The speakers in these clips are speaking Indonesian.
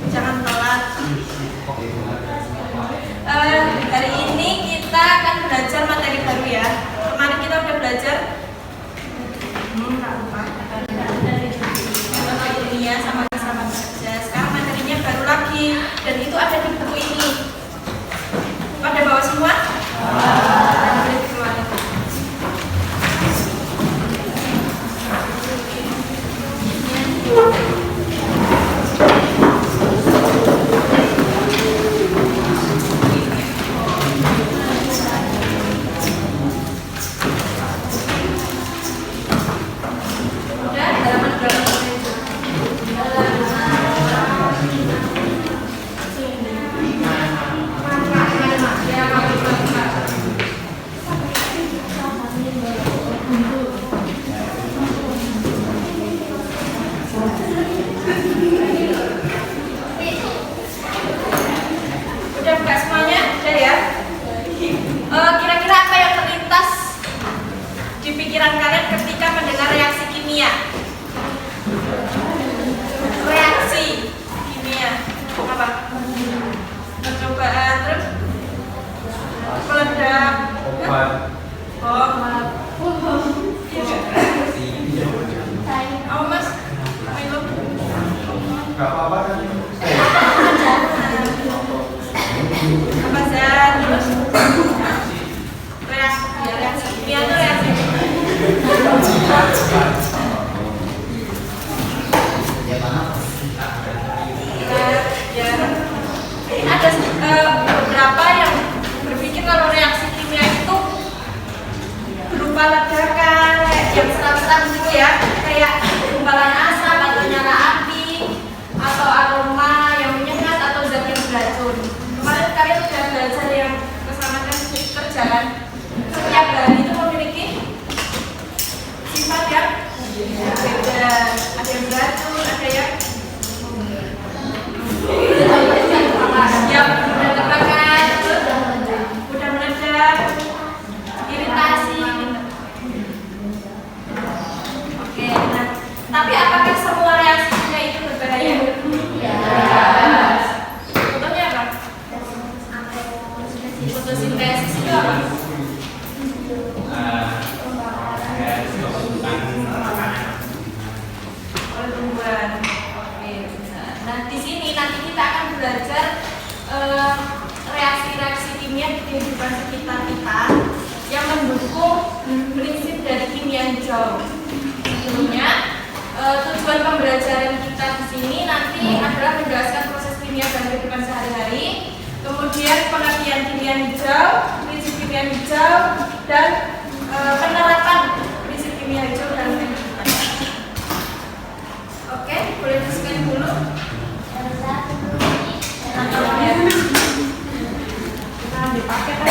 Jangan telat. Hari ini kita akan belajar materi baru ya. Kemarin kita udah belajar ilmiah sama saja. Sekarang materinya baru lagi dan itu ada di buku ini. Pada bawa semua? Kira-kira apa yang terlintas di pikiran kalian ketika mendengar reaksi kimia? Reaksi kimia apa? Percobaan, terus meledak, oh mas, minum nggak apa-apa kan? apa zat, terus reaksi kimia itu reaksi ada beberapa yang berpikir kalau reaksi kimia itu berupa ledakan yang seram-seram gitu ya, kayak gumpalan asap atau nyala api atau aroma yang menyengat atau zat yang beracun. Kemarin kalian sudah belajar yang keselamatan kerja kan? Setiap bahan itu memiliki sifat yang beda. Ada yang beracun, ada yang mudah terbakar, mudah meledak, iritasi. Oke, nah, tapi apakah semua reaksi kimia itu berbahaya? Yes. Contohnya apa? Fotosintesis itu apa? Tumbuhan. Oke. Nah, di sini nanti kita akan belajar reaksi-reaksi kimia di kehidupan sekitar kita yang mendukung prinsip dari kimia hijau. Tentunya tujuan pembelajaran kita di sini nanti adalah menjelaskan proses kimia dalam kehidupan sehari-hari, kemudian pengertian kimia hijau, prinsip kimia hijau, dan penerapan prinsip kimia hijau dalam kehidupan. Oke, boleh di-scan dulu. Kita dipakai kan?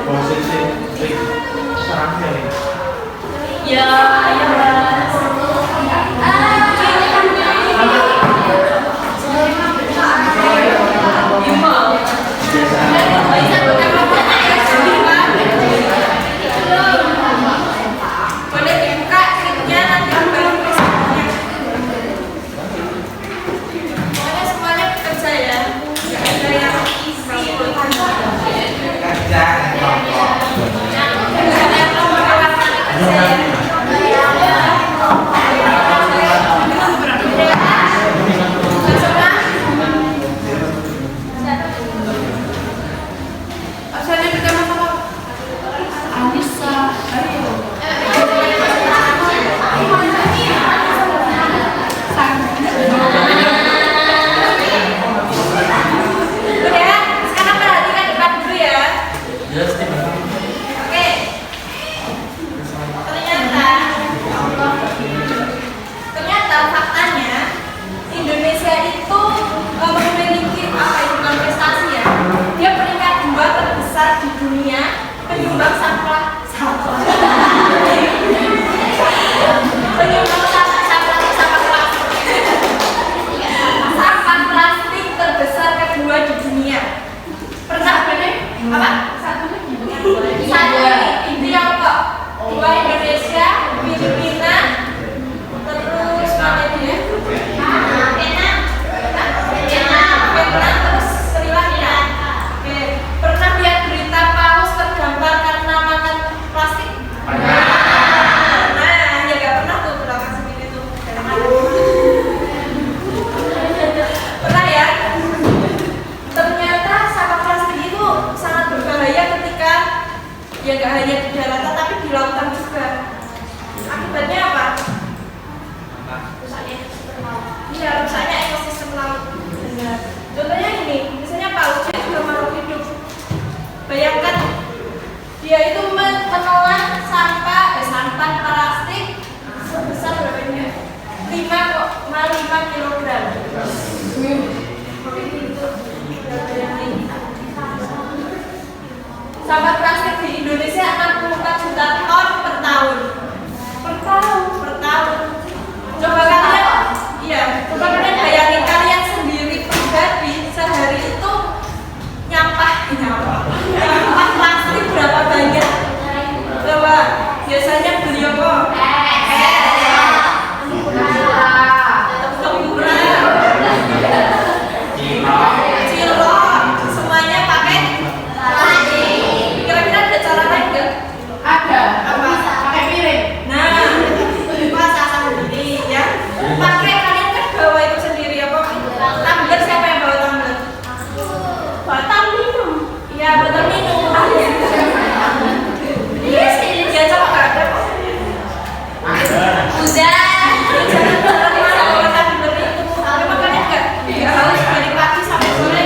Posisi sarangnya nih. Ya, ya Mas. Boleh dibuka klipnya nanti baru kesannya. Pokoknya semuanya bekerja ya. Nggak ada yang isi. Ya nggak hanya di daratan tapi di lautan juga. Akibatnya apa? Iya, rusaknya ekosistem laut. Contohnya ini, misalnya paus dia juga makhluk hidup. Bayangkan dia itu menelan sampah plastik sebesar berapa ini? 5,5 kilogram. Sampah plastik di Indonesia 64 juta ton per tahun. Per tahun. Coba kalian bayangin kalian sendiri pribadi sehari itu nyampah plastik berapa banyak? Coba biasanya beli apa? Cilok, semuanya pakai plastik. Kira-kira ada cara lain nggak? Ada. Apa? Pakai piring. Nah, masak sendiri ya. Pakai kalian kan bawa itu sendiri apa? Tumbler, siapa yang bawa tumbler? Botol minum. Iya, botol minum. Iya sih, dia coba nggak ada. Udah. Jangan mana bawa tumbler itu. Memang kalian nggak harus dari pagi sampai sore.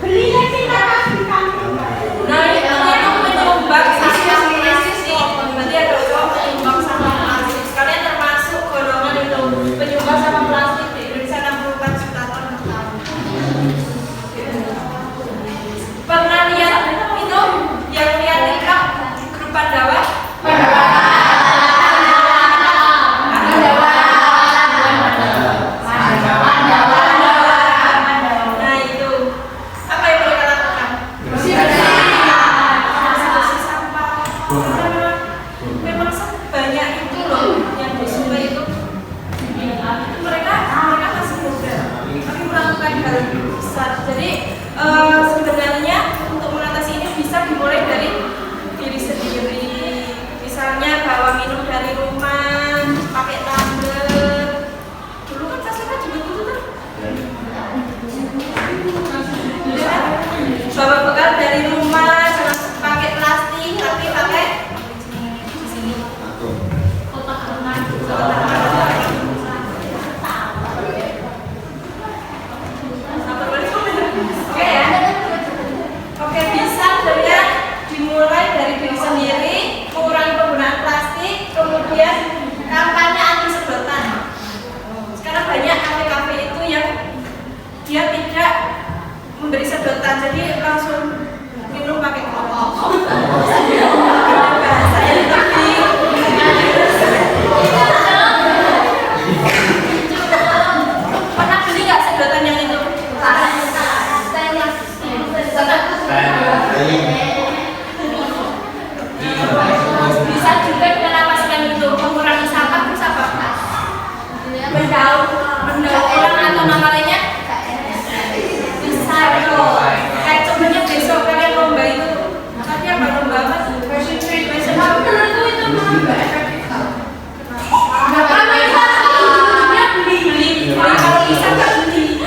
Beli aja di kampung. Nah, itu menyumbang sampah plastik. Berarti ada uang menyumbang sampah plastik. Kalian termasuk golongan itu penyumbang sampah plastik di Indonesia 64 juta ton per tahun. Pernah lihat itu yang lihat TikTok grup Pandawa? Nah itu apa yang mereka lakukan? Bersih sampah. Memang sebanyak itu loh yang di sungai itu. Mereka masih muda, tapi melakukan hal besar. Jadi sebenarnya untuk mengatasi ini bisa dimulai dari diri sendiri. Misalnya bawa minum dari rumah, pakai tumbler. Dulu kan kasihnya juga gitu kan? Bawa bekal dari rumah, jangan pakai plastik, tapi pakai kotak renang. Oke ya. Oke, bisa dengan dimulai dari diri sendiri, mengurangi penggunaan plastik, kemudian kampanye anti sedotan. Sekarang banyak kafe-kafe itu yang dia tidak memberi sedotan, jadi langsung minum pakai kopok. Saya tapi pernah beli nggak sedotan yang itu? Bisa juga dengan apa selain itu mengurangi sampah, terus apa? Mendaur ulang atau nama lainnya? Bisa loh. Kayak contohnya besok kalian lomba itu, tapi apa lomba apa? Fashion trade, fashion show. Menurutku itu nggak efektif. Beli kalau bisa kan beli.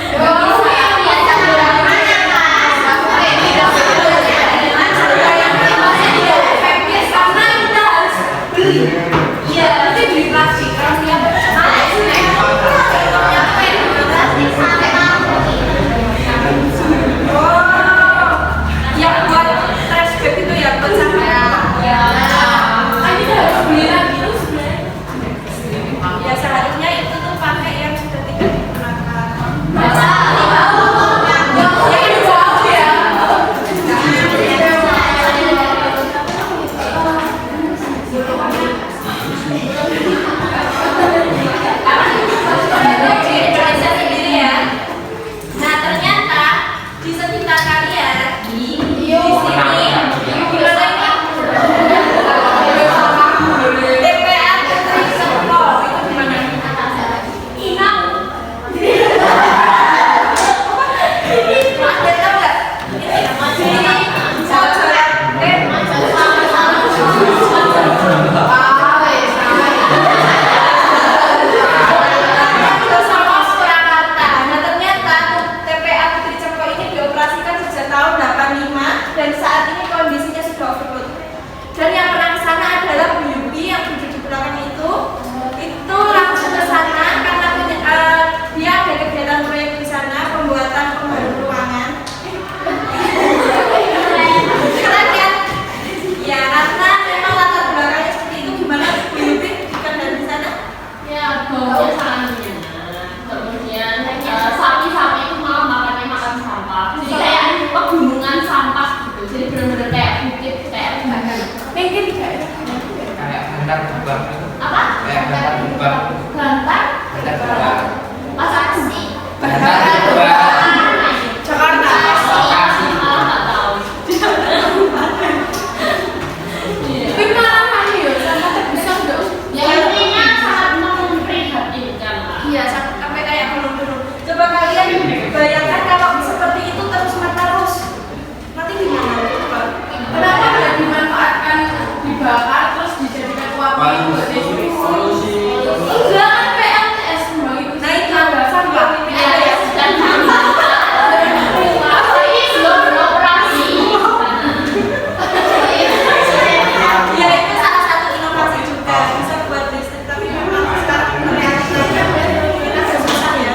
Iya, nanti beli plastik. Kalau dia yang buat trash bag itu ya, buat sampah. Ya. Kan kita harus beli lagi terus sebenarnya. Ya seharusnya itu tuh pakai yang sudah tidak digunakan. Nah ternyata di sekitar kalian di sini gimana ini? TPA Putri Serpo itu gimana? Inang. Ada tahu nggak? Ini bocoran dan saat ini kondisinya sudah overload. Dan yang pernah ke sana adalah Bu Yubi yang duduk di belakang itu langsung ke sana karena dia ada kegiatan proyek di sana, pembuatan pembaru ruangan. Keren kan? Ya karena memang latar belakangnya seperti itu. Gimana Bu Yubi jika dari sana? Ya baunya sangat menyengat. Kemudian sapi-sapi itu malah makan sampah. Jadi kayak pegunungan sampah. Jadi benar-benar kayak bukit, kayak bahkan Mungkin tidak ada. Kayak bentar terbang. apa? Kayak bentar terbang. Gantar? Bentar terbang. Masa sih? Bentar terbang. Jakarta. Lokasi malah nggak tahu. Tapi malahan ya, sama bisa udah. Ya intinya sangat memprihatinkan lah. Iya, sampai kayak belum. Coba kalian bayangkan kalau seperti itu terus-menerus. Nanti gimana? Kenapa nggak dimanfaatkan, dibakar terus dijadikan uap buat distribusi? Enggak kan PLTS semua itu. Nah itu sampah. Ya, dan tapi belum beroperasi. Ya itu salah satu inovasi juga bisa buat listrik. Tapi memang sekarang realitanya kita agak susah ya.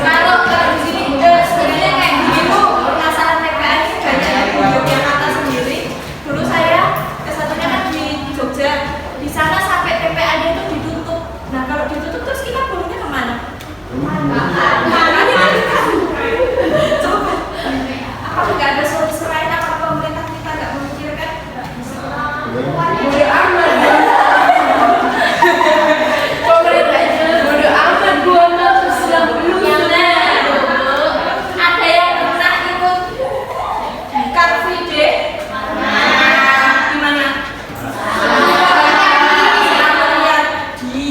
Kalau di sini sebenarnya kayak begitu penasaran TPA ini banyak yang di Yogyakarta sendiri. Dulu saya kesatunya kan di Jogja. Di sana sampai TPA-nya itu ditutup. Nah kalau ditutup terus kita buangnya kemana? Makanya kita coba. Apakah nggak ada solusi lain? Apa pemerintah kita nggak memikirkan? Bodo amat. Pemerintahnya bodo amat buat terus yang belum. Ada yang pernah ikut Car Free Day? Di mana? Saya melihat di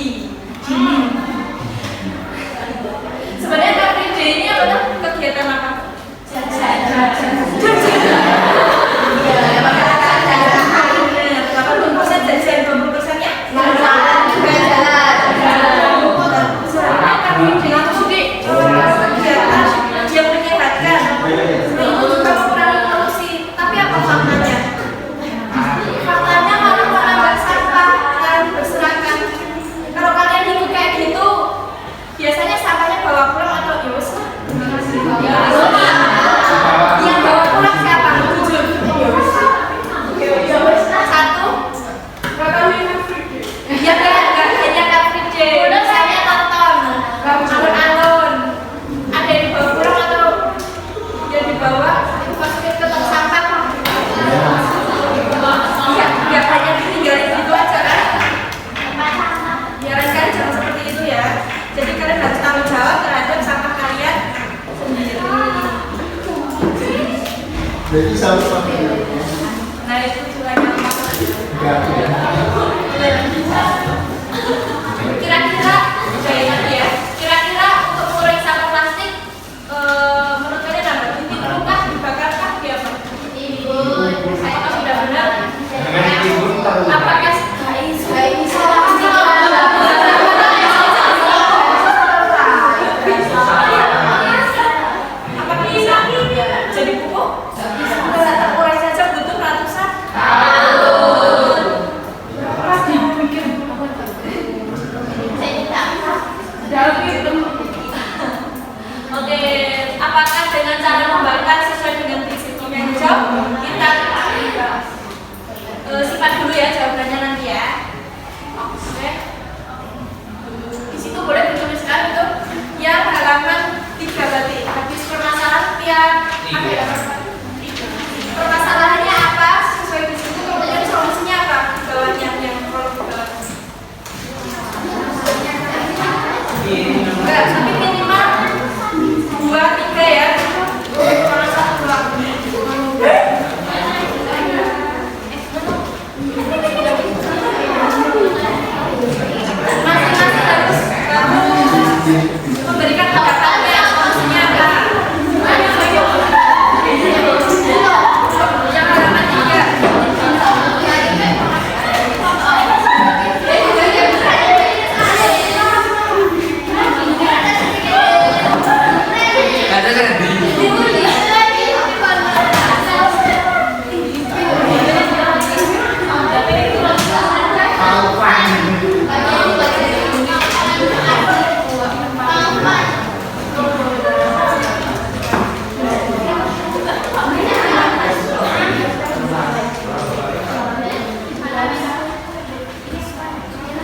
Jadi sama Nah itu tujuannya apa? Kira-kira saya ingat ya. Kira-kira untuk mengurangi sampah plastik, menurut kalian apa? Ditimbun kah, dibakar kah, apa? Apakah sudah benar? Apakah apakah bisa jadi pupuk? Bisa terurai saja butuh ratusan tahun. Oke, apakah dengan cara membakar sesuai dengan prinsip kimia hijau? Kita simpan dulu ya jawabannya nanti ya. Oke. Di situ boleh dituliskan itu yang halaman 3 berarti habis permasalahan tiap apa ya? Permasalahannya apa sesuai di situ, kemudian solusinya apa? Di bawahnya yang kalau di bawah. Enggak, tapi minimal 2, 3 ya. Kalau 1, 2. Masing-masing harus memberikan pendapatnya, solusinya apa? Yang halaman 3. Ada kan di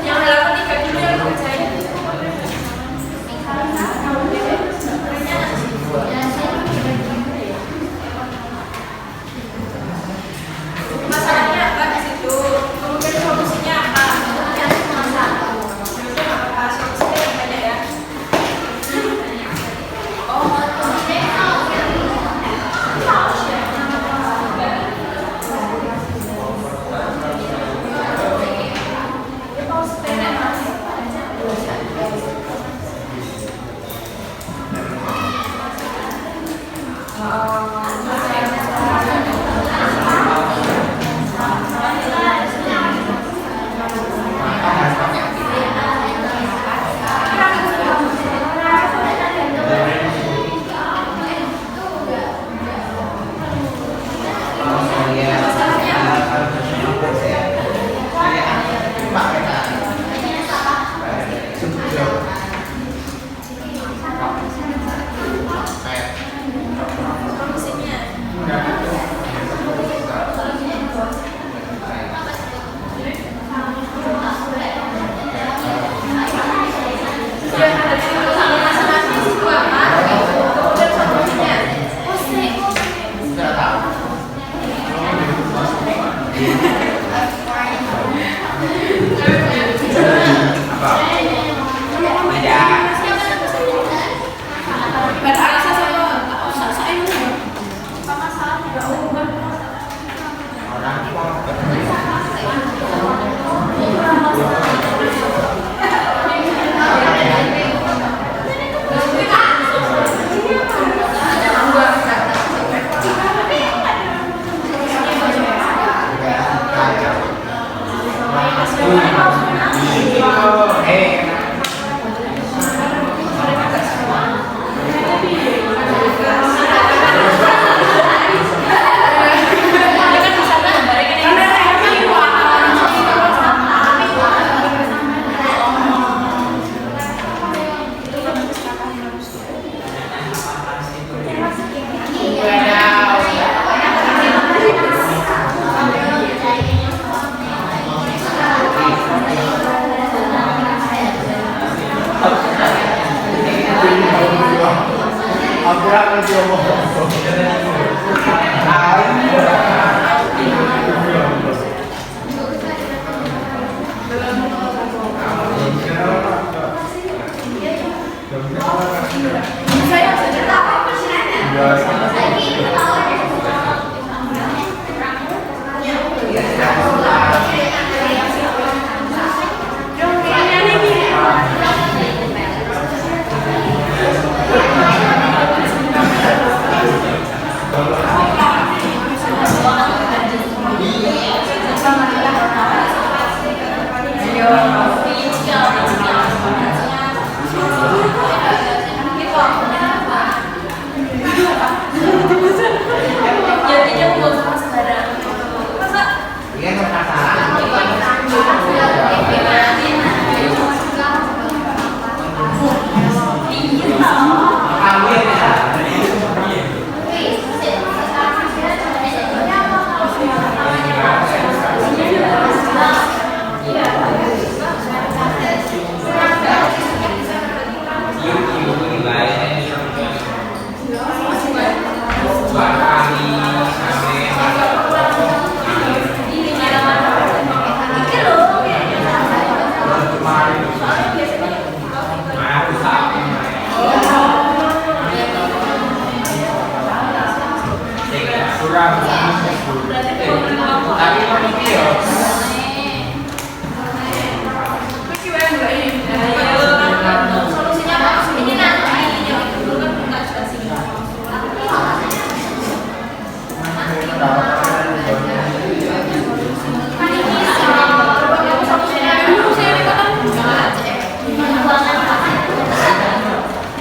Yang halaman 3 dulu yang dikerjain. Masalahnya apa di situ? Kemudian solusinya apa? Yang cuma 1. Itu nggak apa-apa, solusinya yang banyak ya. Saya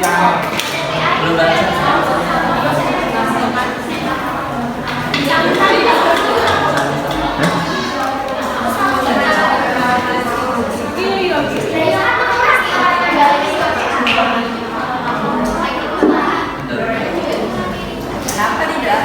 Belum baca. Kenapa tidak?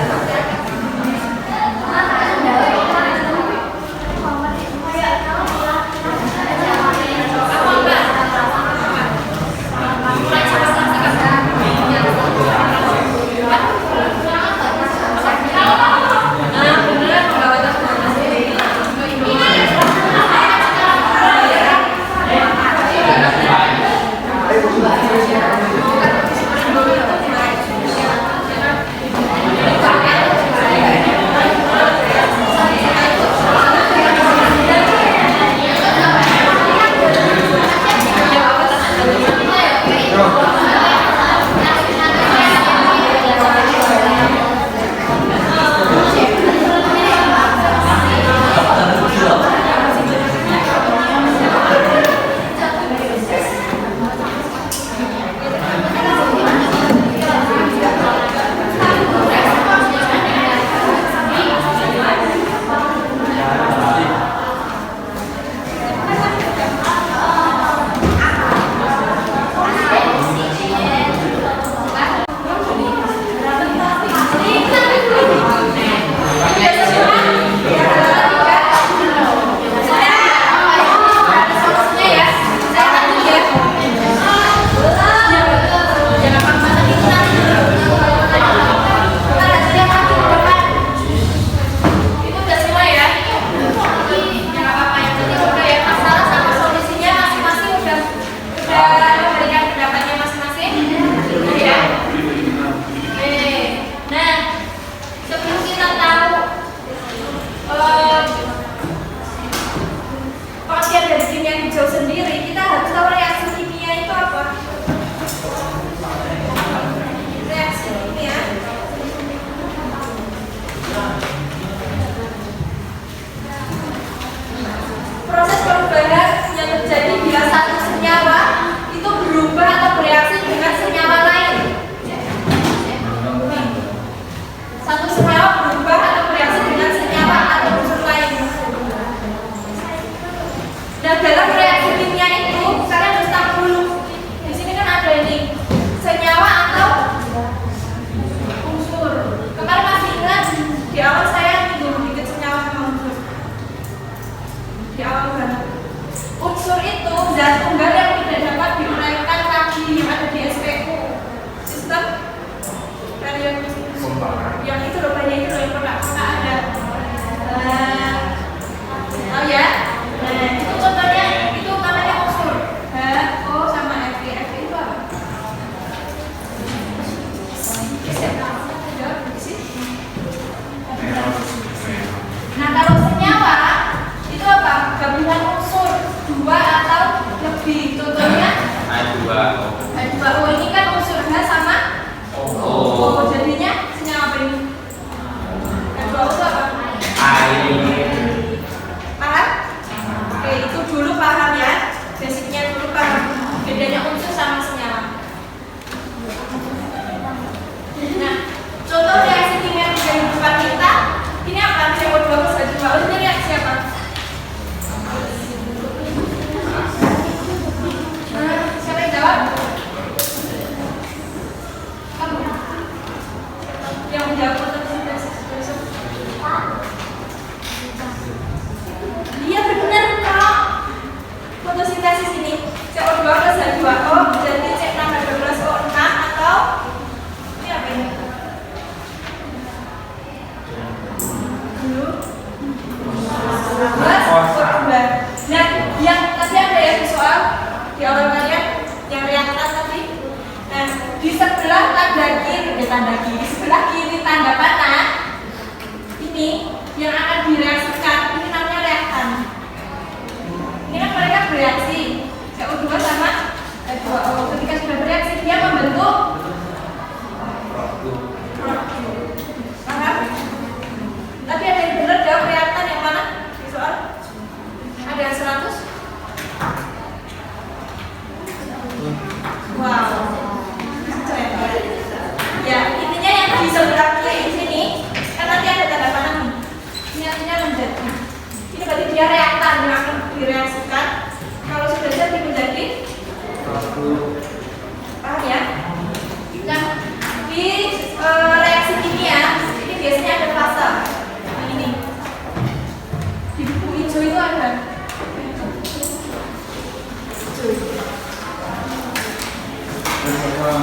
Halaman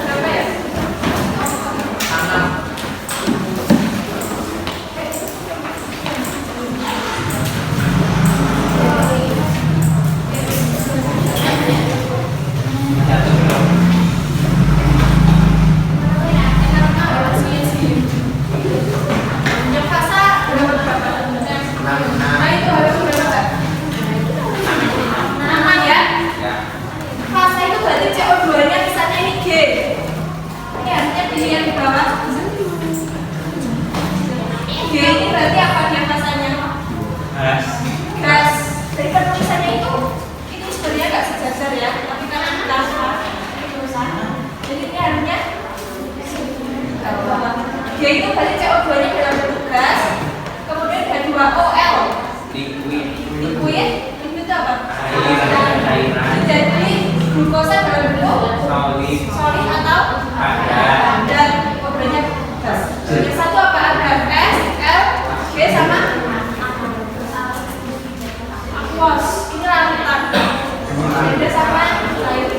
berapa ya? 6. Jatuh belum? Yang fasa berapa? Nah, itu halaman berapa? 6 ya? Ya. Fasa itu berarti CO2-nya misalnya ini G. Ini artinya pilih yang di bawah. G ini berarti apa dia fasanya? Gas. Gas. Dari penulisannya itu sebenarnya nggak sejajar ya, tapi karena kita tulisan, jadi ini harusnya G itu berarti CO2-nya dalam bentuk gas, kemudian ada 2 OL. Liquid. Liquid itu apa? Cairan. Jadi glukosa dalam bentuk Solid. solid atau Padat. dan obrolnya gas. Yang satu apa? Ada S, L, G sama aquos. Ini larutan. Beda sama air.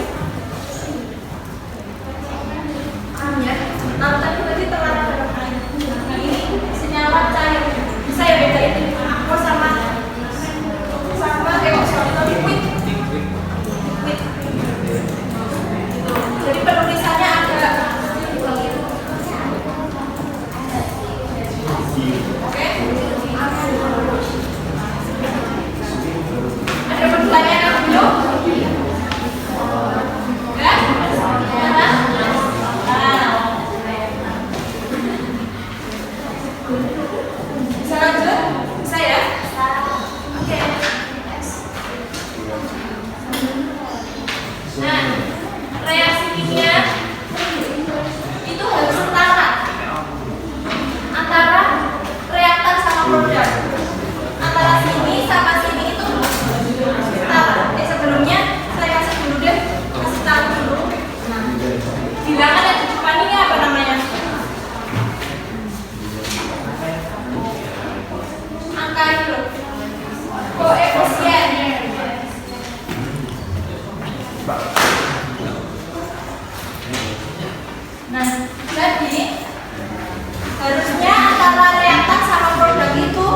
Ya, larutan itu berarti terlarut dalam air. Nah ini senyawa cair. Bisa ya bedain aquos sama kayak solid atau liquid. Liquid. Liquid. Jadi penulisannya ada oke. Ada pertanyaan yang belum? Ya? Bisa lanjut? Bisa ya? Oke. Nah, reaksi kimia itu harus setara antara reaktan sama produk. Antara sini sama sini itu setara. Sebelumnya saya kasih dulu deh, kasih tahu dulu. Nah, bilangan yang di depan ini apa namanya? Angka itu loh. Koefisien. Nah, jadi harusnya antara reaktan sama produk itu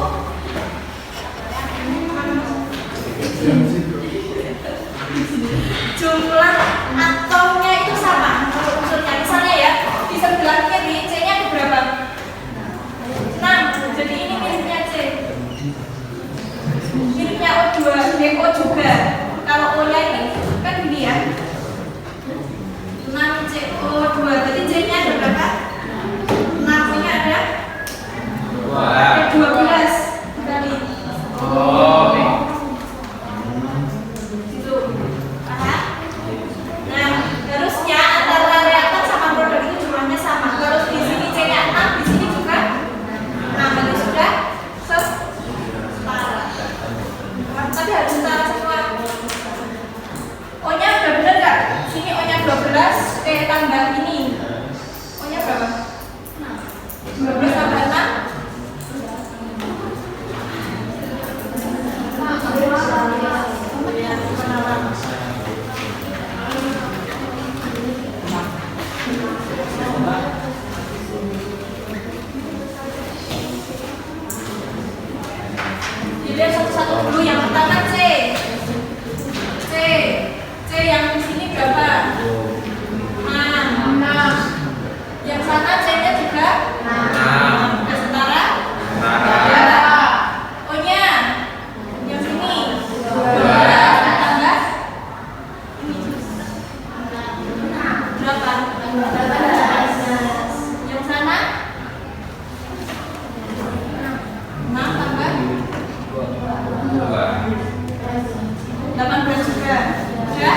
jumlah atomnya itu sama unsurnya. Misalnya ya, di sebelah kiri C-nya ada berapa? 6. Jadi ini miripnya C. Miripnya O2, DO juga. Kalau O-nya ini kan gini ya. 6 CO2. Berarti C-nya ada berapa? 6. O-nya ada? 12 kali. Oh. Gitu. Paham? Nah, harusnya antara reaktan sama produk itu jumlahnya sama. Kalau di sini C-nya 6, di sini juga 6. Berarti sudah setara. Tapi harus setara semua. O-nya udah bener nggak? Sini O-nya 12, tambah ini. O-nya berapa? 12 tambah 6. Jadi satu-satu dulu. Yang pertama C. C yang di sini berapa? 6. Yang sana C-nya juga 6. Udah setara? Ya. O-nya yang sini 12 tambah ini berapa? 18. Yang sana 6 tambah 18 juga. Ya?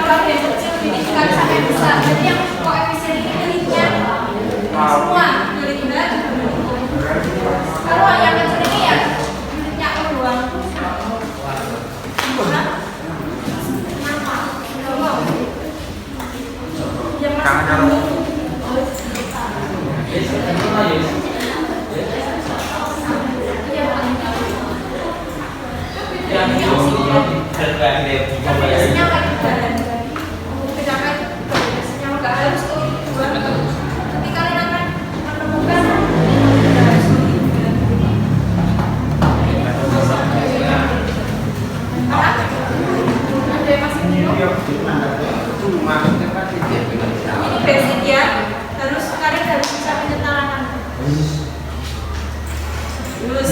kalau yang kecil ini bukan sampai besar. Jadi yang koefisien ini miliknya semua, milik benar. Kalau yang kecil ini ya miliknya aku doang. Yang masih ini basic ya, terus kalian harus bisa penyetaraan. Terus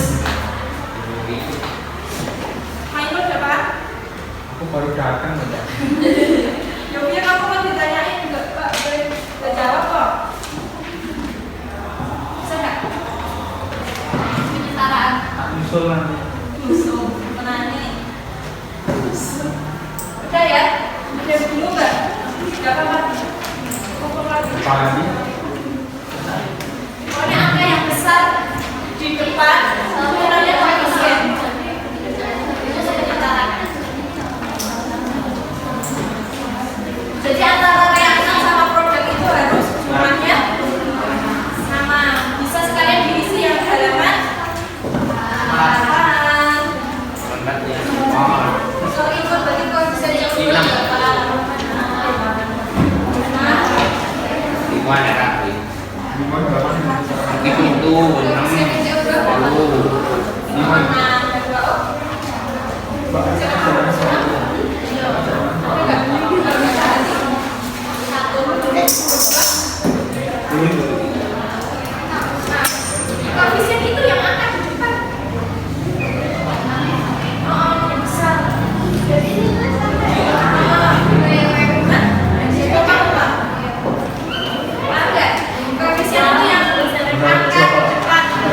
main lo berapa? Aku baru datang aja. Yofi kamu kan ditanyain juga Pak, boleh jawab kok. Bisa nggak? Penyetaraan. Tak nyusul nanti. Musuh, menangi. Udah ya? Ada dulu nggak? Nggak apa-apa. Pokok lagi. Pagi. Pokoknya angka yang besar di depan, nilainya koefisien. Itu penyetaraan. Jadi antara reaktan sama produk itu harus jumlahnya sama. Bisa sekalian diisi yang halaman. Sorry, ikut berarti koefisien yang Gimana Kak? Itu 6. koefisien itu yang angka di depan. Oh, yang besar. Jadi ini sampai. Ada koefisien itu yang angka di depan.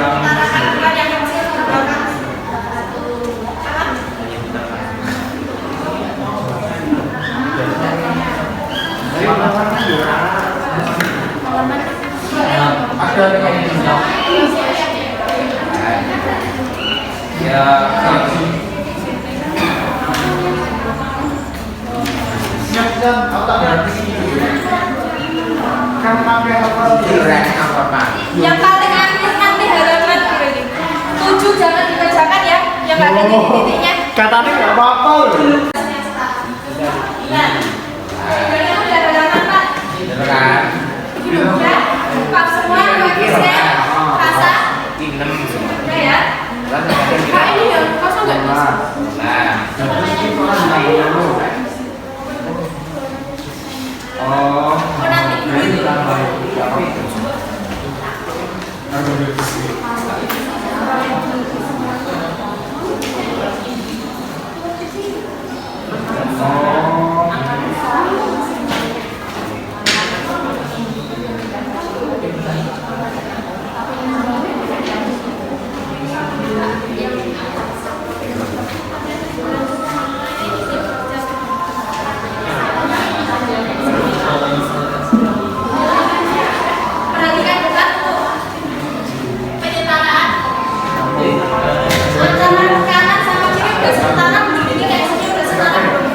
Antara angka yang kecil ke belakang. Apa? Ada yang ya siap-siap otak berarti kan pakai apa apa? Yang paling akhir nanti halaman 7 jangan dikerjakan ya. Yang nggak ada titik-titiknya. katanya nggak apa-apa loh. Nah, ini udah halaman Pak. Beneran. Begini udah. Pak semua koefisien rasa. 6. Udah ya. Pak ini yang kosong nggak bisa. Nah. Oh. Oh nanti dulu itu. Perhatikan bukan tuh penyetaraan antara kanan sama kiri udah setara belum? Ini kayak sini udah setara belum?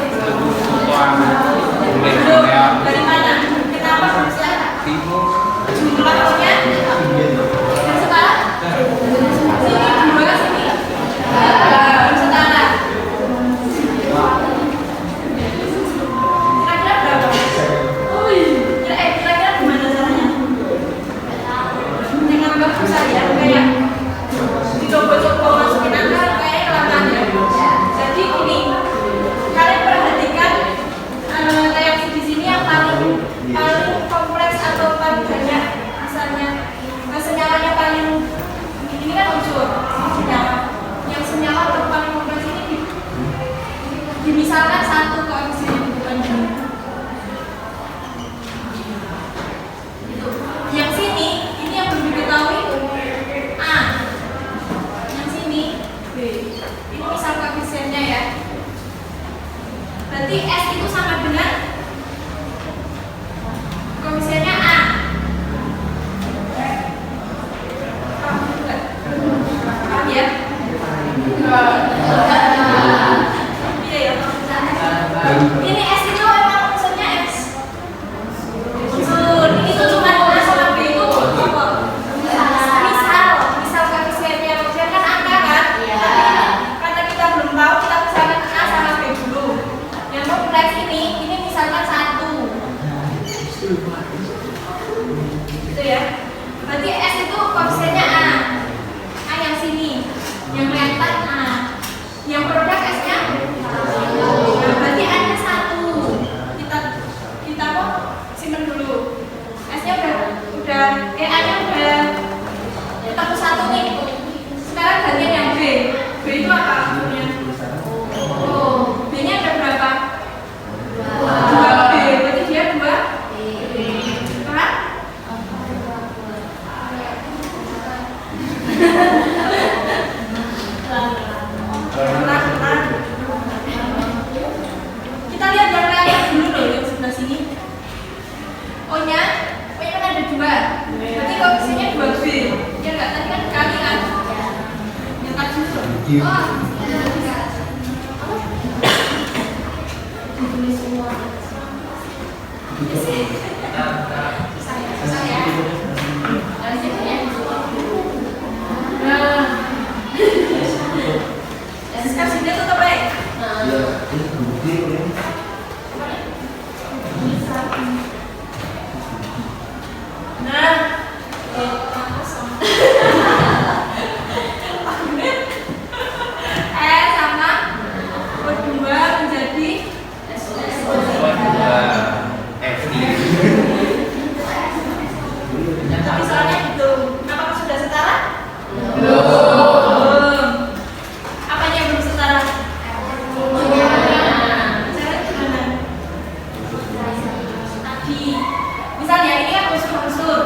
Berarti S itu koefisiennya A. A yang sini. Yang reaktan A. Yang produk S-nya? Nah, berarti A-nya 1. Kita apa? Simpen dulu. S-nya udah A-nya udah ketemu 1 nih. Sekarang bagian yang B. B itu apa? Oh, B-nya ada berapa? 2B. Berarti dia 2. Hah? Pelan-pelan. Kita lihat yang reaksi dulu loh, yang sebelah sini. O-nya kan ada 2. Berarti koefisiennya 2B. Ya enggak? Tadi kan kali kan? Yang tadi itu. Oh, susah ya. Sekarang sini tutup baik. Nah, sama O2 menjadi tapi soalnya gitu. Apakah sudah setara? Belum. Apanya belum setara? Cara gimana? Tadi, misalnya ini kan unsur-unsur.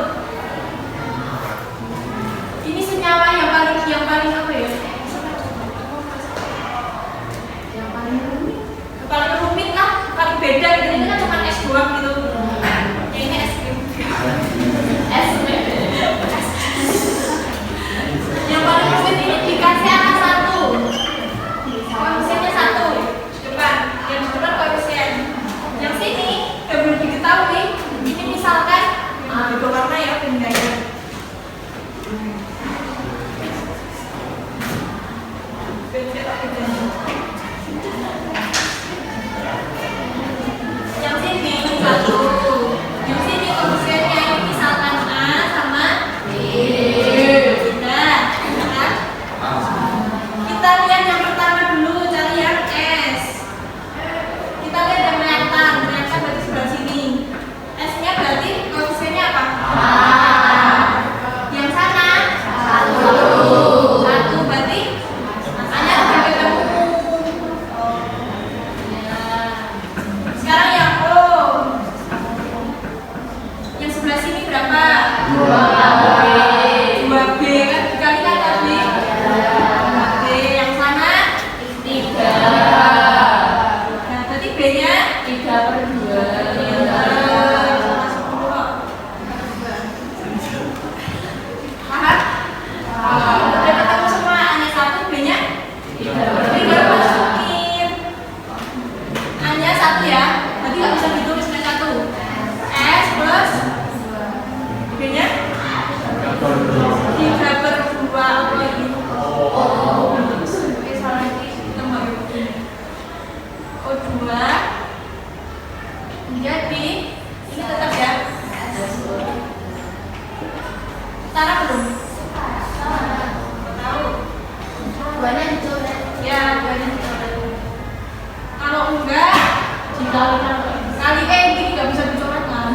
Ini senyawa yang paling apa ya? Paling rumit lah, paling beda gitu. Ini kan cuma es doang gitu. Yang ini es krim. Es krim. Yang paling rumit ini dikasih angka 1. Koefisiennya 1 depan. Yang di depan koefisien. Yang sini yang belum diketahui. Ini misalkan beda warna ya bendanya. Beda bedanya. Yang sini 1. Yang sini koefisiennya ini misalkan A sama B. Beda. Kan? Kita lihat yang pertama dulu, cari yang S. Kita lihat yang reaktan. Reaktan berarti sebelah sini. S-nya berarti koefisiennya apa? A. Yang sana 1. 1 berarti A-nya udah ketemu. Sekarang yang O. Yang sebelah sini berapa? 2B kan dikalikan tadi. 2B yang sana 3. Nah, berarti B-nya 3/2. Paham? Udah ketemu semua. A-nya 1, B-nya 3 masukin. A-nya 1 ya. Berarti nggak bisa ditulis dengan 1. S plus B-nya 3/2 apa ini? Oke, salah lagi. Tembak O2 menjadi ini tetap ya. Setara belum? Tahu? Buahnya dicoret. Ya, buahnya dicoret. Kalau enggak, Dikalikan. kali ini nggak bisa dicoret lah.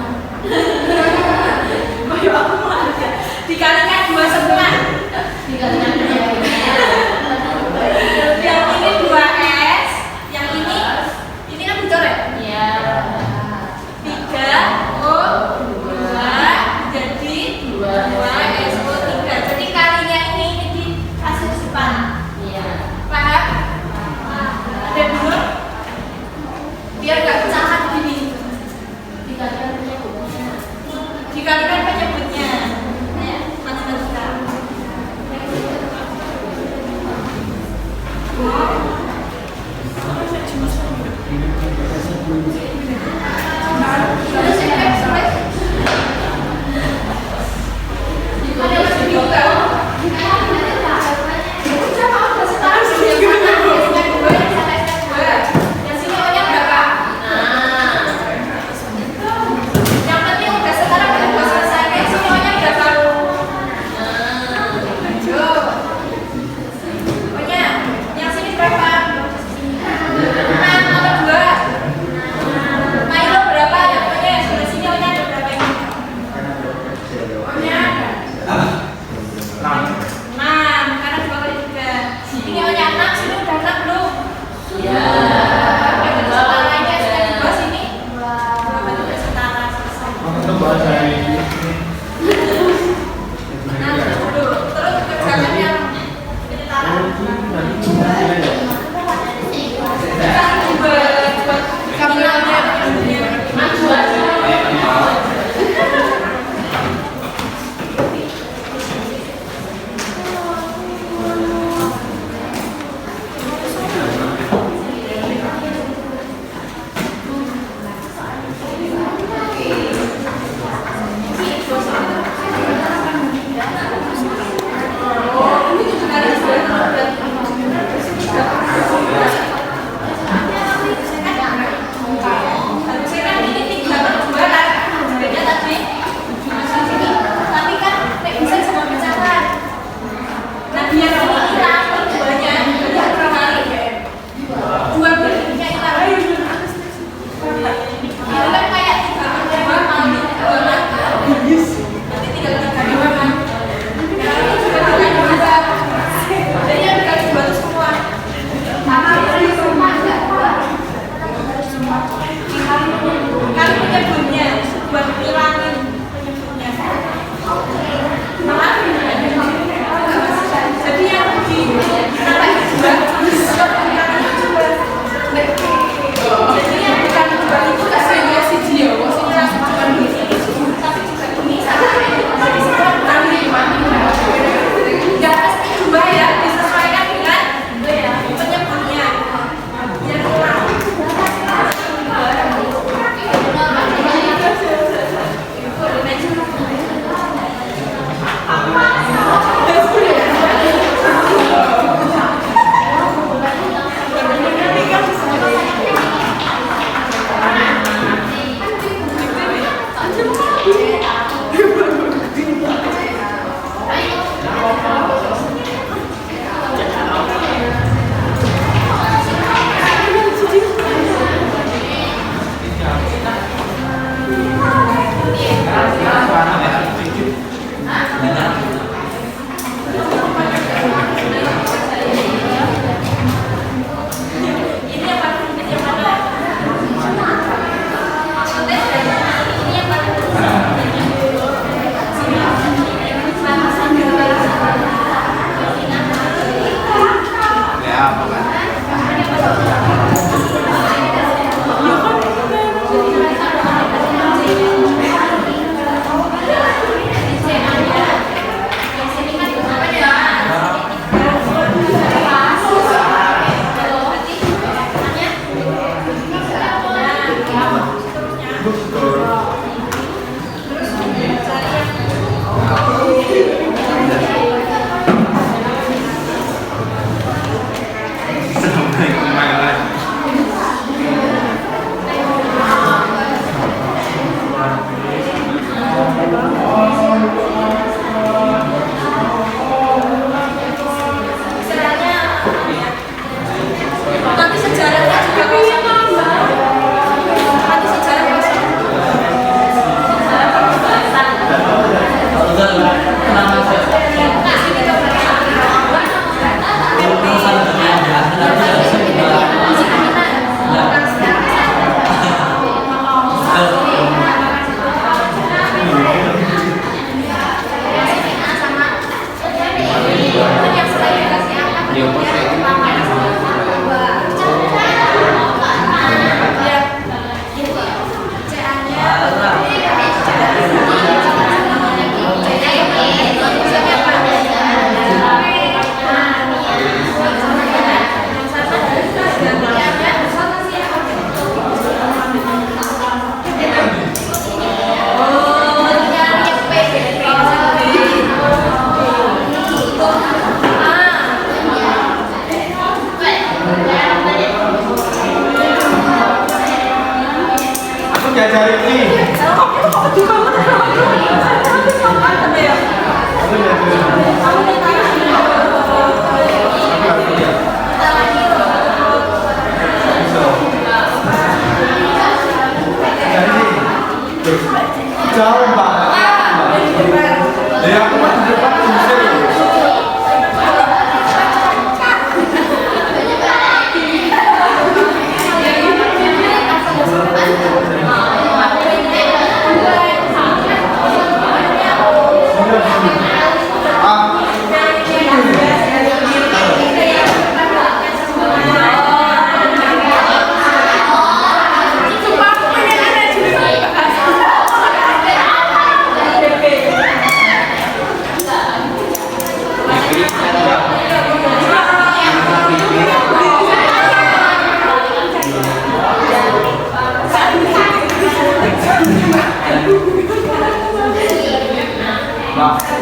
Bayu aku mau aja. Dikalikan 2 semua. Dikalikan berapa? Yang ini 2S, yang ini kan dicoret. Iya. 3O2 jadi 2SO3. Jadi kalinya ini dikasih depan. Iya. Paham? Ada dulu. Biar nggak pecahan gini. Dikalikan penyebutnya. Dikalikan penyebutnya.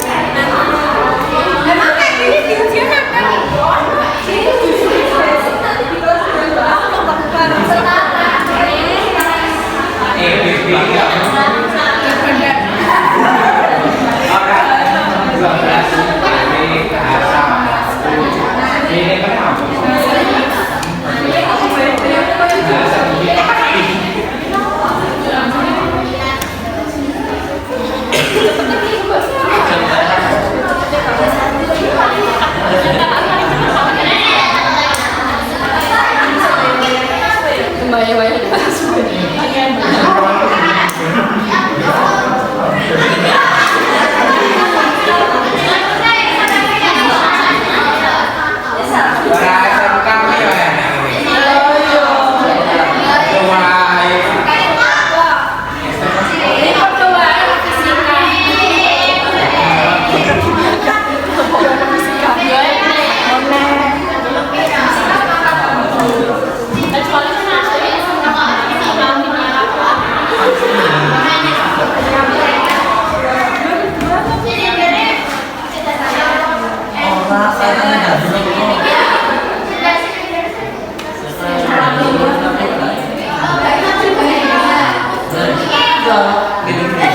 Emang kayak gini di ujian apa? Ini kan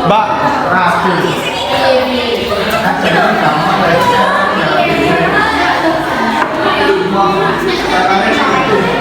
Mbak, rapi. Kan jadi gampang dari caranya seperti itu.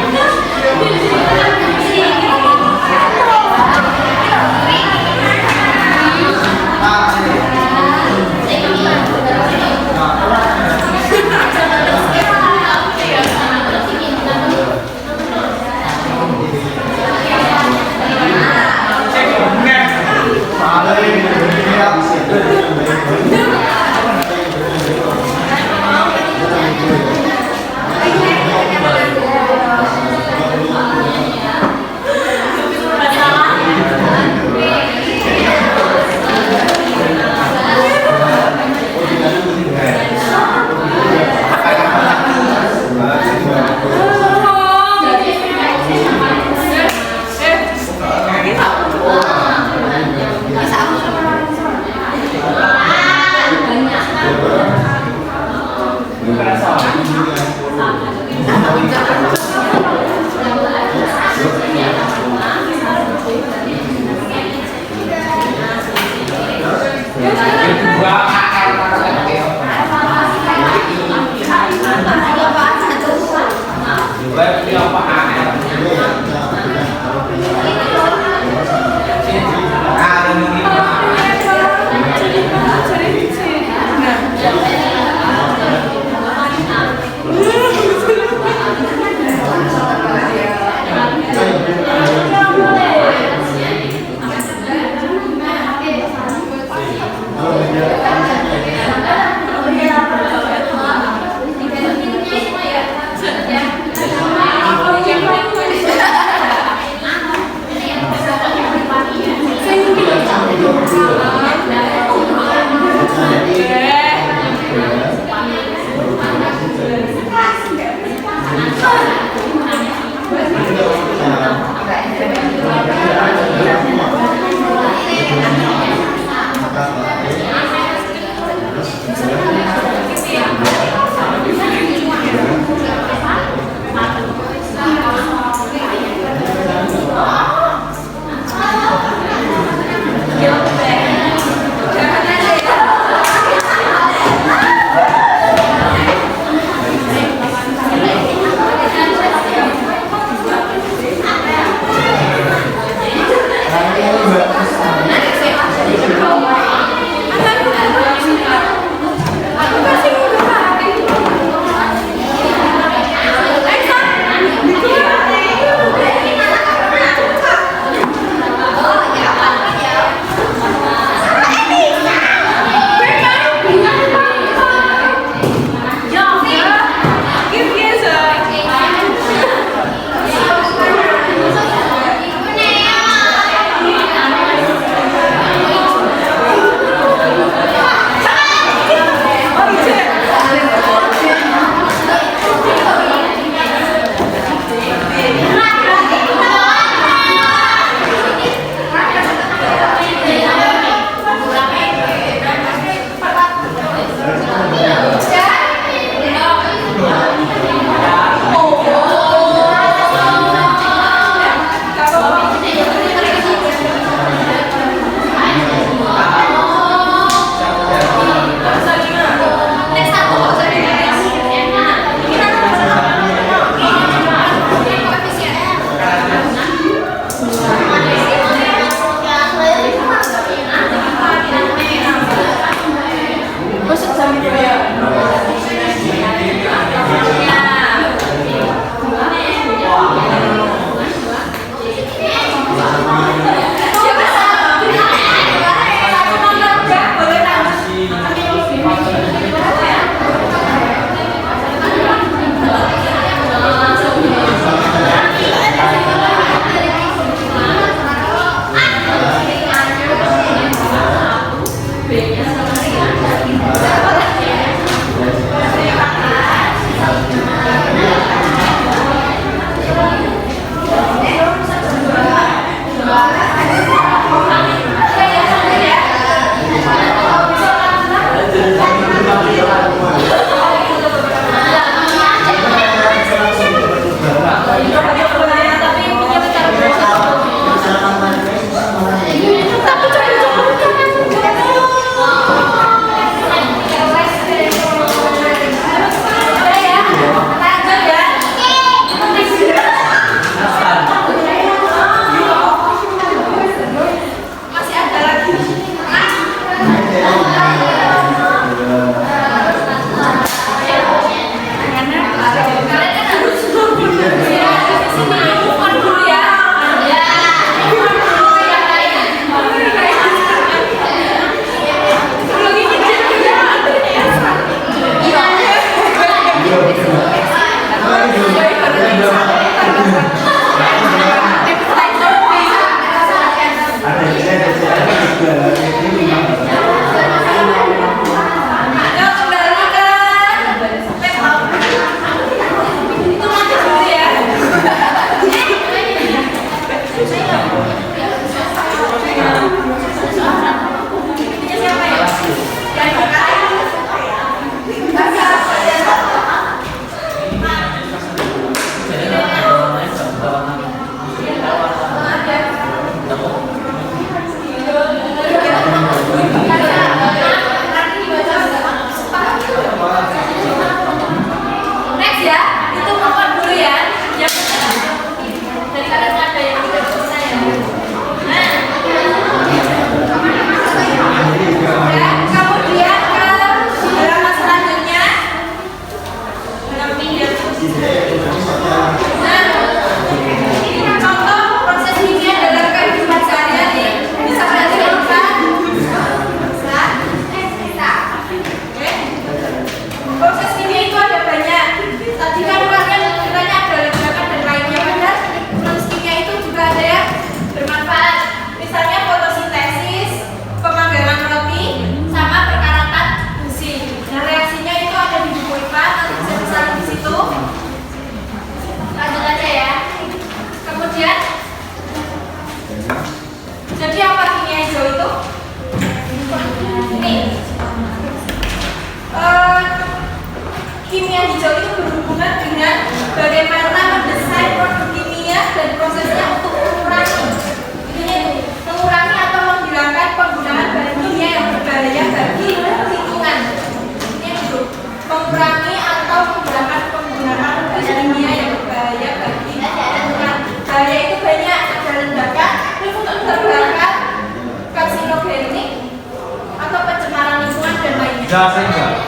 Jelasin nggak?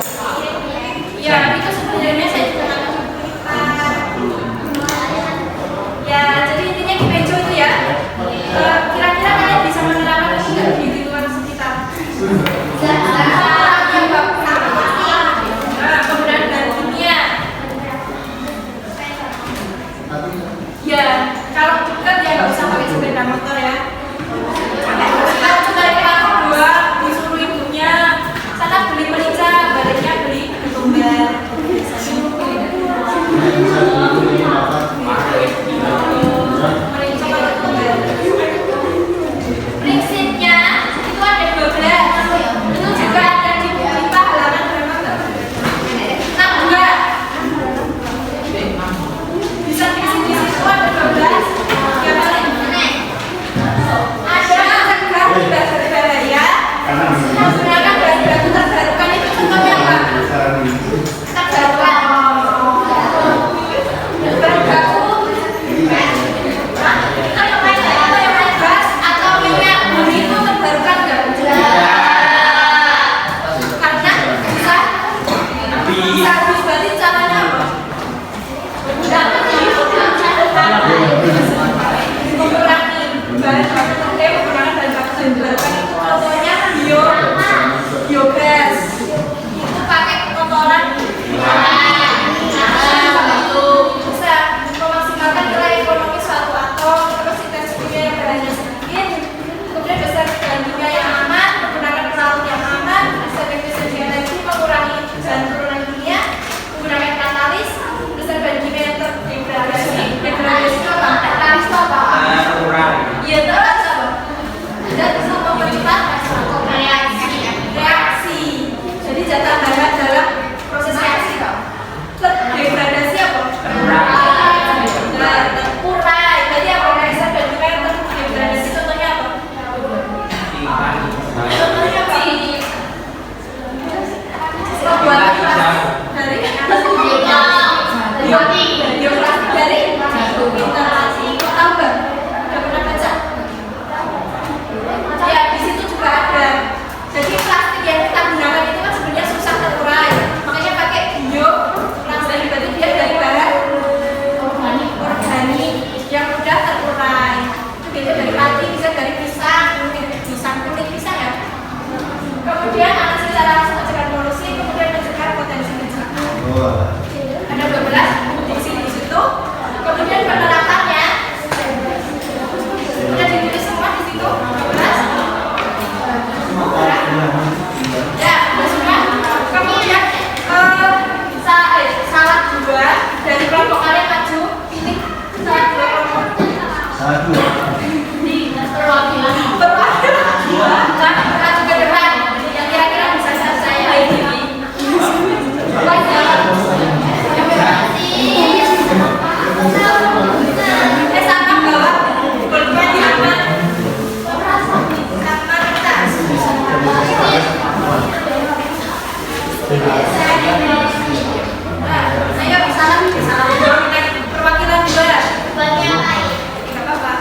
Ya, itu sebenarnya saya juga nggak tahu cerita. Ya, jadi intinya Kimejo itu ya. Kira-kira kalian bisa menerapkan itu nggak di lingkungan sekitar? Penggunaan bahan kimia. Ya, kalau dekat ya nggak usah pakai sepeda motor ya. Kita coba kelas 2 disuruh ibunya sana beli merica, baliknya beli ketumbar. Merica kalau ketumbar. Prinsipnya itu ada 12. Itu juga ada di lima halaman berapa enggak? 6 enggak? Bisa prinsip itu ada 12. Ya paling ada cegah limbah berbahaya. Menggunakan bahan baku terbarukan itu contohnya apa? Terbarukan. Bahan baku gas atau minyak bumi itu terbarukan nggak? Karena bisa habis, berarti caranya apa? Mengurangi bahan baku menggunakan bahan baku terbarukan itu contohnya biogas itu pakai kotoran bisa memaksimalkan nilai ekonomi suatu atom, terus sintesis kimia yang bahannya sedikit, kemudian dasar bahan kimia yang aman, menggunakan pelaut yang aman, dasar efisiensi energi, mengurangi bahan turunan kimia, menggunakan katalis, dasar bahan kimia yang terdegradasi. Degradasi itu apa? Katalis itu apa? Kurang. Iya, terus apa? Dan bisa mempercepat reaksi. Jadi jatah bahan dalam proses reaksi terdegradasi apa? Terurai. Berarti apa? Dasar bahan kimia yang terdegradasi contohnya apa? Contohnya apa? Pembuatan plastik dari bioplastik dari minerasi. Kok tahu nggak? Udah pernah baca? Ya, di situ juga ada. Jadi plastik yang kita gunakan itu kan sebenarnya susah terurai. Makanya pakai bioplastik, berarti dia dari bahan organik yang mudah terurai. Itu bisa dari padi, bisa dari pisang, pisang kuning, pisang ya. Kemudian analisis cara mencegah polusi, kemudian mencegah potensi bencana. Ada 12 di situ. Kemudian penerapannya sudah ditulis semua di situ 12. Ya, maksudnya kemudian salah dua dari kelompok kalian maju, pilih salah dua kelompok. Perwakilan maju ke depan yang kira-kira bisa saya ini. Sama bawa pulpen sama kertas. Ayo salam perwakilan dua. Nggak apa-apa.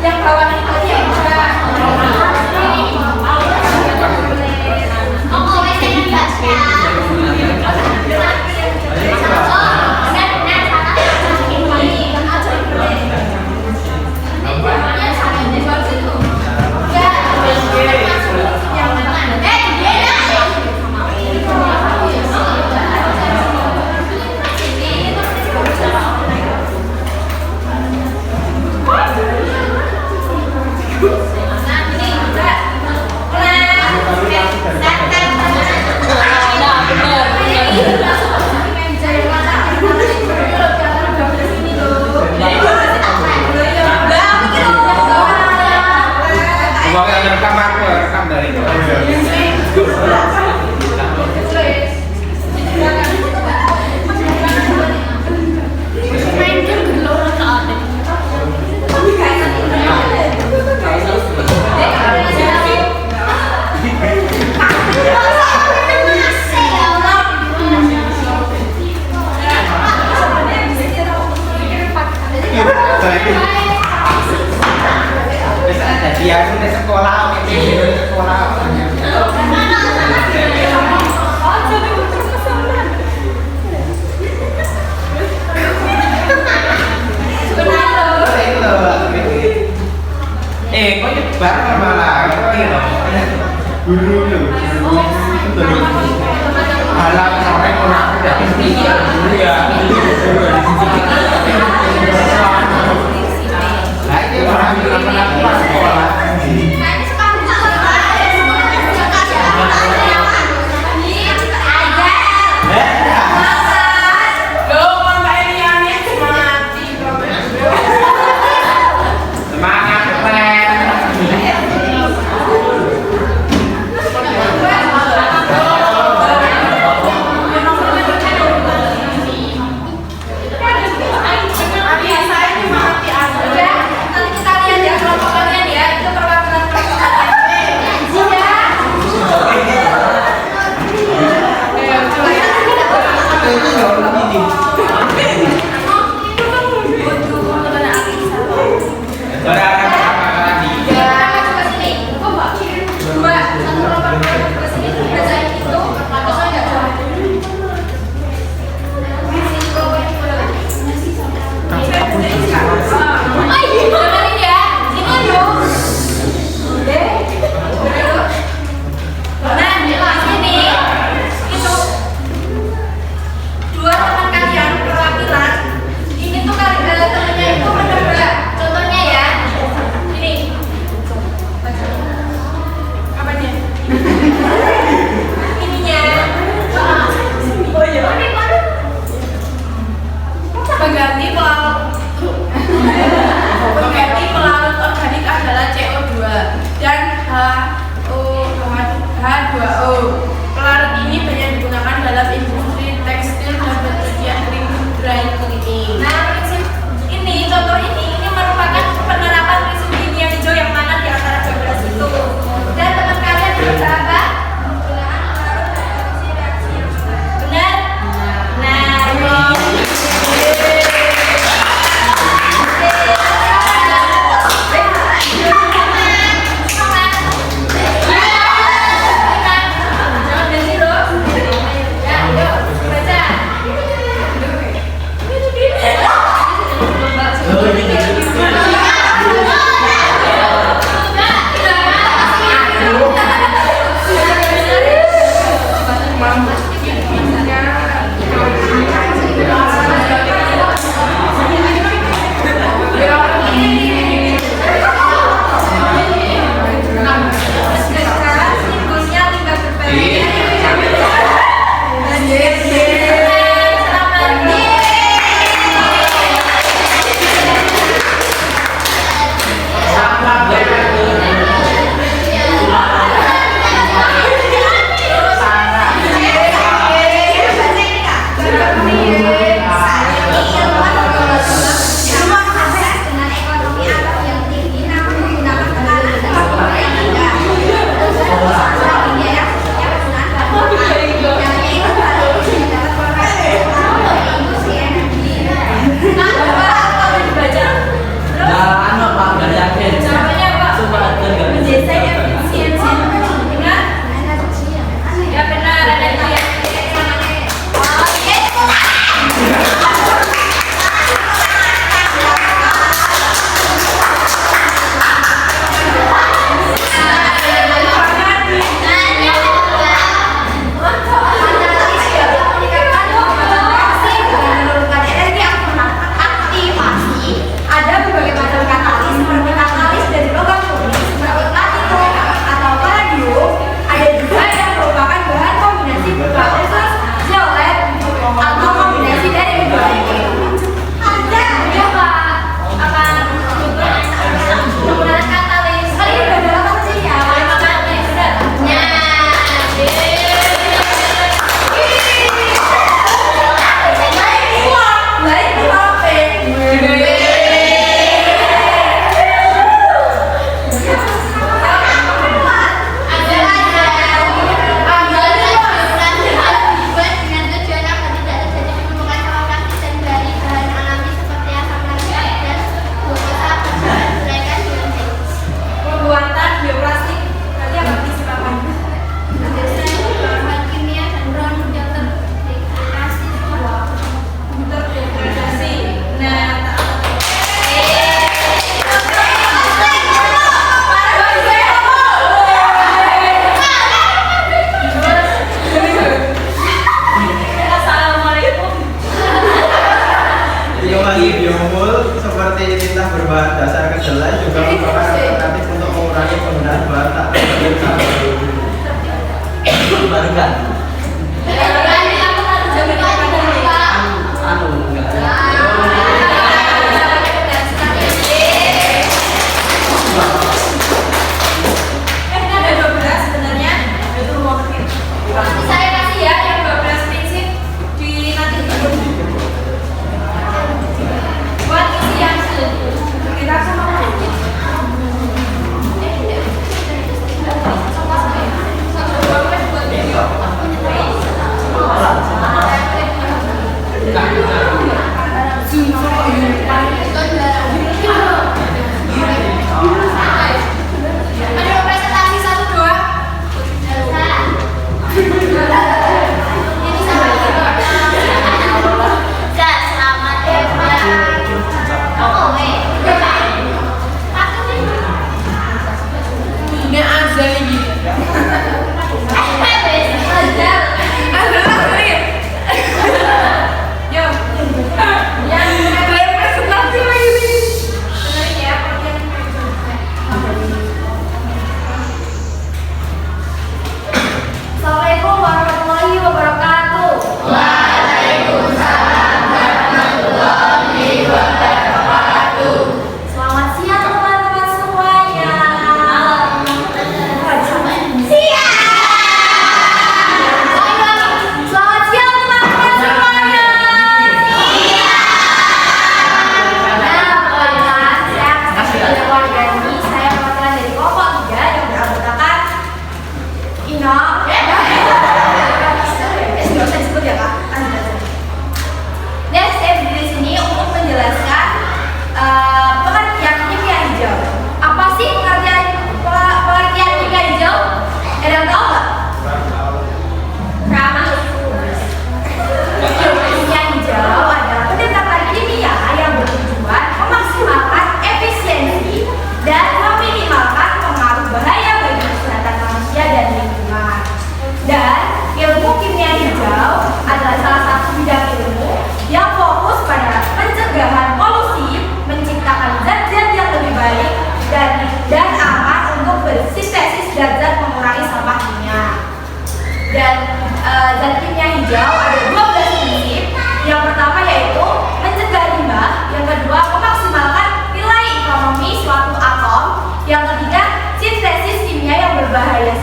Yang bawah itu ya udah. Pokoknya rekam aku, rekam dari itu. Dia itu di sekolah, di sekolah. Kok nyebar malah? Guru lu. Alam sampai kurang dari guru ya. Lagi orang bilang sekolah. Pengganti pelarut organik adalah CO2 dan H2O. Pelarut ini banyak digunakan dalam industri tekstil dan pencucian dry cleaning. Nah, prinsip ini, contoh ini merupakan penerapan prinsip kimia hijau yang mana di antara 12 itu. Dan teman kalian berusaha apa? Benar? Nah, Azal ini. Yo, yang representasi lagi nih. Dengerin ya, pengertian. Assalamualaikum warahmatullahi wabarakatuh. Selamat siang teman-teman semuanya. Siang. Selamat siang teman-teman semuanya. Nah, perkenalkan saya Astaghfirullah Wardani. Saya perwakilan dari kelompok 3 yang beranggotakan Ino. Nggak usah disebut ya Kak. Dan saya berdiri di sini untuk menjelaskan pengertian kimia hijau. Apa sih pengertian kimia hijau? Ada yang tahu nggak? Ramah. Kimia hijau adalah pendekatan kimia yang bertujuan memaksimalkan efisiensi dan meminimalkan pengaruh bahaya bagi kesehatan manusia dan lingkungan. Dan ilmu kimia hijau adalah salah satu bidang ilmu yang fokus pada pencegahan polusi, menciptakan zat-zat yang lebih baik dan aman untuk bersintesis zat-zat mengurangi sampah kimia. Dan zat kimia hijau ada 12 prinsip. Yang pertama yaitu mencegah limbah, yang kedua memaksimalkan nilai ekonomi suatu atom, yang ketiga sintesis kimia yang berbahaya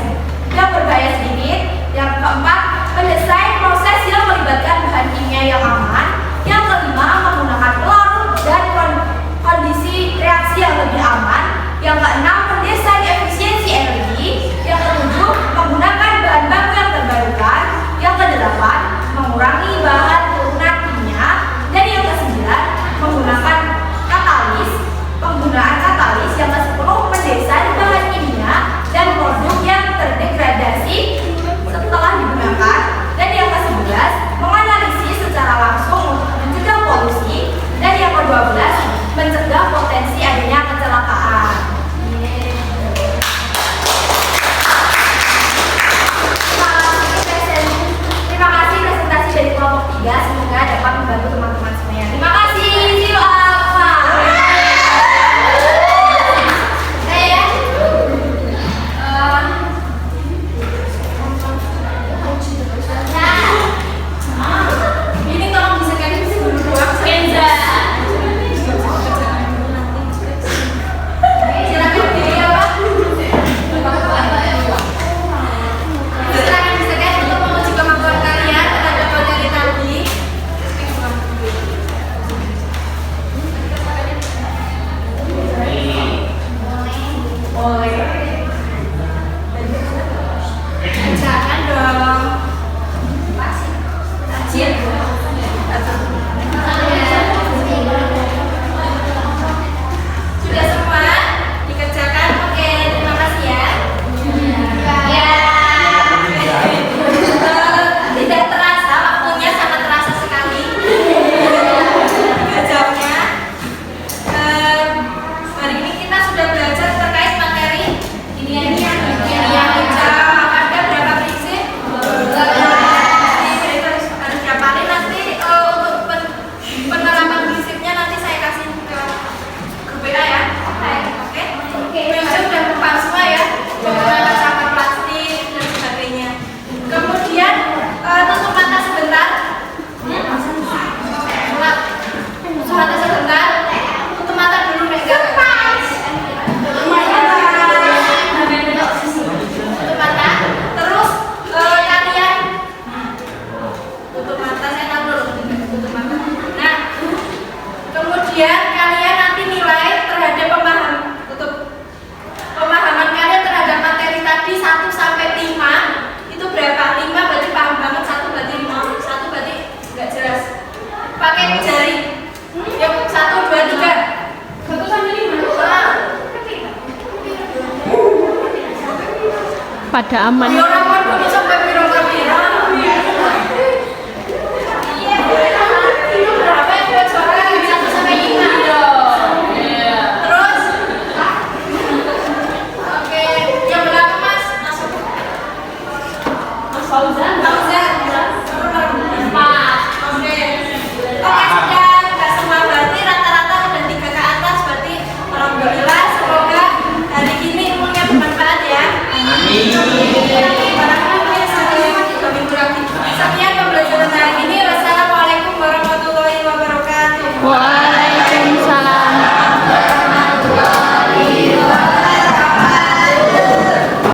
sedikit, yang keempat mendesain proses yang melibatkan bahan kimia yang aman, yang kelima menggunakan pelarut dan kondisi reaksi yang lebih aman, yang keenam mendesain efisiensi energi, yang ketujuh menggunakan bahan baku yang terbarukan, yang kedelapan mengurangi bahan turunan kimia, dan yang kesembilan menggunakan penggunaan katalis, yang kesepuluh mendesain bahan kimia dan produk yang terdegradasi setelah digunakan, dan yang ke-11 menganalisis secara langsung untuk mencegah polusi, dan yang ke-12 mencegah potensi adanya kecelakaan. Terima kasih presentasi dari kelompok 3, semoga dapat membantu teman-teman semuanya. Terima kasih. See you Alfa. Ini tolong disekan dulu doang. Kenza. Silakan diri apa? Silakan disekan untuk menguji kemampuan kalian terhadap materi tadi. Boleh. Jangan dong. Rajin. Sudah semua dikerjakan? Oke, terima kasih ya. Tidak terasa, waktunya sangat terasa sekali. 3 jamnya. Hari ini kita sudah belajar terkait materi kimia hijau. Ada berapa prinsip? Harus dihafalin nanti untuk penerapan prinsipnya nanti saya kasih ke grup WA ya. Oke? Meja udah depan semua ya. Menggunakan sampah plastik dan sebagainya. Kemudian tutup mata sebentar. Tutup mata sebentar. Tutup mata dulu Mega. Tutup mata. Terus kalian tutup mata, saya tahu dulu tutup mata. Nah, kemudian kalian nanti nilai terhadap pemahaman kalian terhadap materi tadi 1 sampai 5 itu berapa? 5 berarti paham banget, 1 berarti 5, 1 berarti nggak jelas. Pakai jari. Yuk, 1, 2, 3. 1 sampai 5. Pada aman. Orang